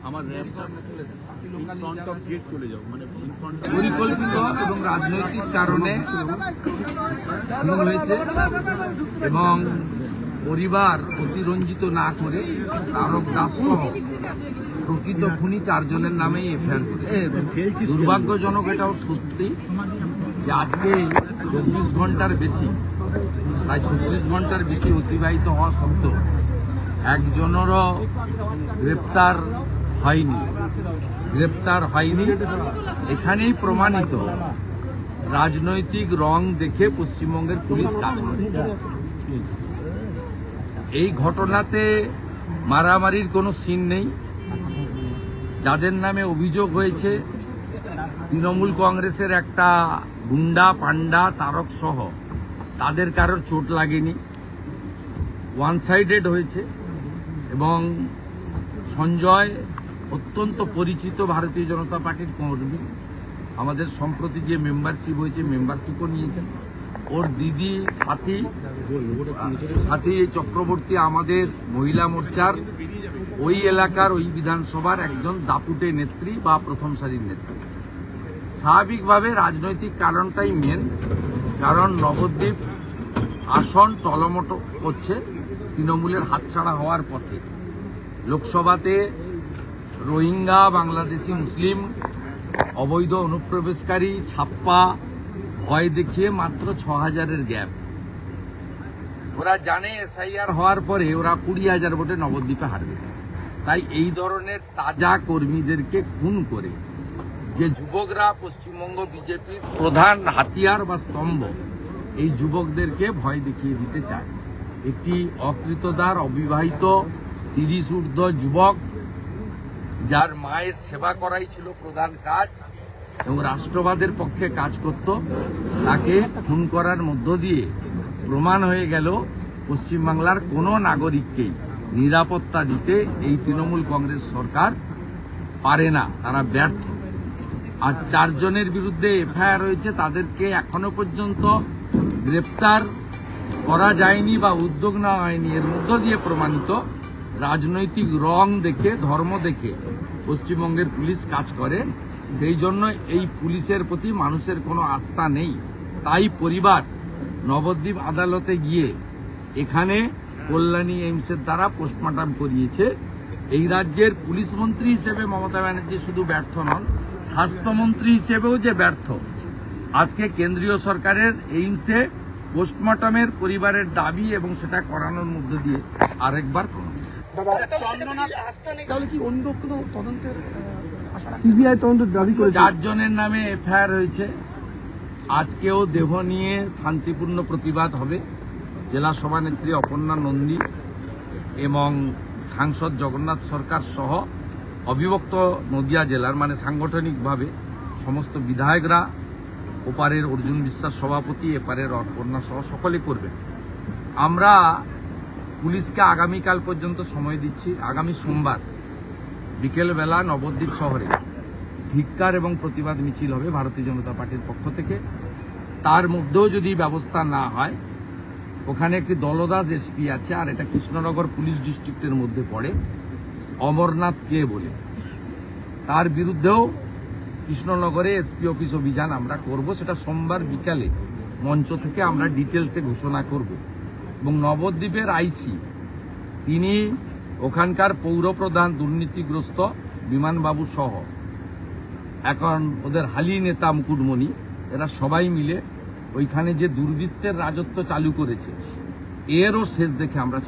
আমার র্যাম্পটা front of gate চলে যাও, মানে পরিকল্পিত এবং রাজনৈতিক কারণে খুন হয়েছে এবং পরিবার অতিরঞ্জিত না করে তারক দাস সহ প্রকৃত খুনি 4 জনের নামেই এফআইআর করেছে। দুর্ভাগ্যজনক এটাও সত্যি যে আজকে 24 ঘন্টার বেশি, প্রায় 36 ঘন্টার বেশি অতিবাহিত হওয়া সত্ত্বেও একজনেরও গ্রেপ্তার হয়নি। এখানেই প্রমাণিত রাজনৈতিক রং দেখে পশ্চিমবঙ্গের পুলিশ কাজ করে। এই ঘটনাতে মারামারির কোনো সিন নেই। যাদের নামে অভিযোগ হয়েছে তৃণমূল কংগ্রেসের একটা গুন্ডা পান্ডা তারক সহ, তাদের কারোর চোট লাগেনি, ওয়ান সাইডেড হয়েছে। এবং সঞ্জয় অত্যন্ত পরিচিত ভারতীয় জনতা পার্টির কর্মী, আমাদের সম্প্রতি যে মেম্বারশিপ হয়েছে মেম্বারশিপও নিয়েছেন। ওর দিদি সাথী চক্রবর্তী আমাদের মহিলা মোর্চার ওই এলাকার ওই বিধানসভার একজন দাপুটে নেত্রী বা প্রথম সারির নেত্রী। স্বাভাবিকভাবে রাজনৈতিক কারণটাই মেন, কারণ নবদ্বীপ আসন টলমটো করছে তৃণমূলের হাতছাড়া হওয়ার পথে। লোকসভাতে রোহিঙ্গা বাংলাদেশি মুসলিম অবৈধ অনুপ্রবেশকারী ছাপ্পা ভয় দেখিয়ে মাত্র 6000-এর গ্যাপ। ওরা জানে এসআইআর হওয়ার পরে ওরা 20,000 ভোটে নবদ্বীপে হারবে। তাই এই ধরনের তাজা কর্মীদেরকে খুন করে যে যুবকরা পশ্চিমবঙ্গ বিজেপির প্রধান হাতিয়ার বা স্তম্ভ, এই যুবকদেরকে ভয় দেখিয়ে দিতে চায়। একটি অকৃতদার অবিবাহিত 30 ঊর্ধ্ব যুবক, যার মায়ের সেবা করাই ছিল প্রধান কাজ এবং রাষ্ট্রবাদের পক্ষে কাজ করত, তাকে খুন করার মধ্য দিয়ে প্রমাণ হয়ে গেল পশ্চিমবাংলার কোনো নাগরিককেই নিরাপত্তা দিতে এই তৃণমূল কংগ্রেস সরকার পারে না, তারা ব্যর্থ। আর 4 জনের বিরুদ্ধে এফআইআর হয়েছে, তাদেরকে এখনো পর্যন্ত গ্রেপ্তার করা যায়নি বা উদ্যোগ নেওয়া হয়নি। এর মধ্য দিয়ে প্রমাণিত রাজনৈতিক রং দেখে, ধর্ম দেখে পশ্চিমবঙ্গের পুলিশ কাজ করে। সেই জন্য এই পুলিশের প্রতি মানুষের কোনো আস্থা নেই। তাই পরিবার নবদ্বীপ আদালতে গিয়ে এখানে কল্যাণী এইমসের দ্বারা পোস্টমর্টম করিয়েছে। এই রাজ্যের পুলিশ মন্ত্রী হিসেবে মমতা ব্যানার্জি শুধু ব্যর্থ নন, স্বাস্থ্যমন্ত্রী হিসেবেও যে ব্যর্থ। আজকে কেন্দ্রীয় সরকারের এইমসে পোস্টমর্টমের পরিবারের দাবি এবং সেটা করানোর মধ্য দিয়ে আরেকবার সিবিআই তদন্তের দাবি করে 4 জনের নামে এফআইআর হয়েছে। আজকেও দেহ নিয়ে শান্তিপূর্ণ প্রতিবাদ হবে। জেলা সভানেত্রী অপর্ণা নন্দী এবং সাংসদ জগন্নাথ সরকার সহ অবিভক্ত নদিয়া জেলার, মানে সাংগঠনিকভাবে সমস্ত বিধায়করা, ওপারের অর্জুন বিশ্বাস সভাপতি, এপারের অপর্ণা সহ সকলে করবেন। আমরা পুলিশকে আগামীকাল পর্যন্ত সময় দিচ্ছি। আগামী সোমবার বিকেলবেলা নবদ্বীপ শহরে ধিক্কার এবং প্রতিবাদ মিছিল হবে ভারতীয় জনতা পার্টির পক্ষ থেকে। তার মধ্যেও যদি ব্যবস্থা না হয়, ওখানে একটি দলদাস এসপি আছে, আর এটা কৃষ্ণনগর পুলিশ ডিস্ট্রিক্টের মধ্যে পড়ে, অমরনাথ কে বলে, তার বিরুদ্ধেও কৃষ্ণনগরে এসপি অফিস অভিযান আমরা করব। সেটা সোমবার বিকালে মঞ্চ থেকে আমরা ডিটেলসে ঘোষণা করব। এবং নবদ্বীপের আইসি, তিনি ওখানকার পৌরপ্রধান দুর্নীতিগ্রস্ত বিমানবাবু সহ এখন ওদের হালি নেতা মুকুটমণি, এরা সবাই মিলে ওইখানে যে দুর্বৃত্তের রাজত্ব চালু করেছে, এরও শেষ দেখে আমরা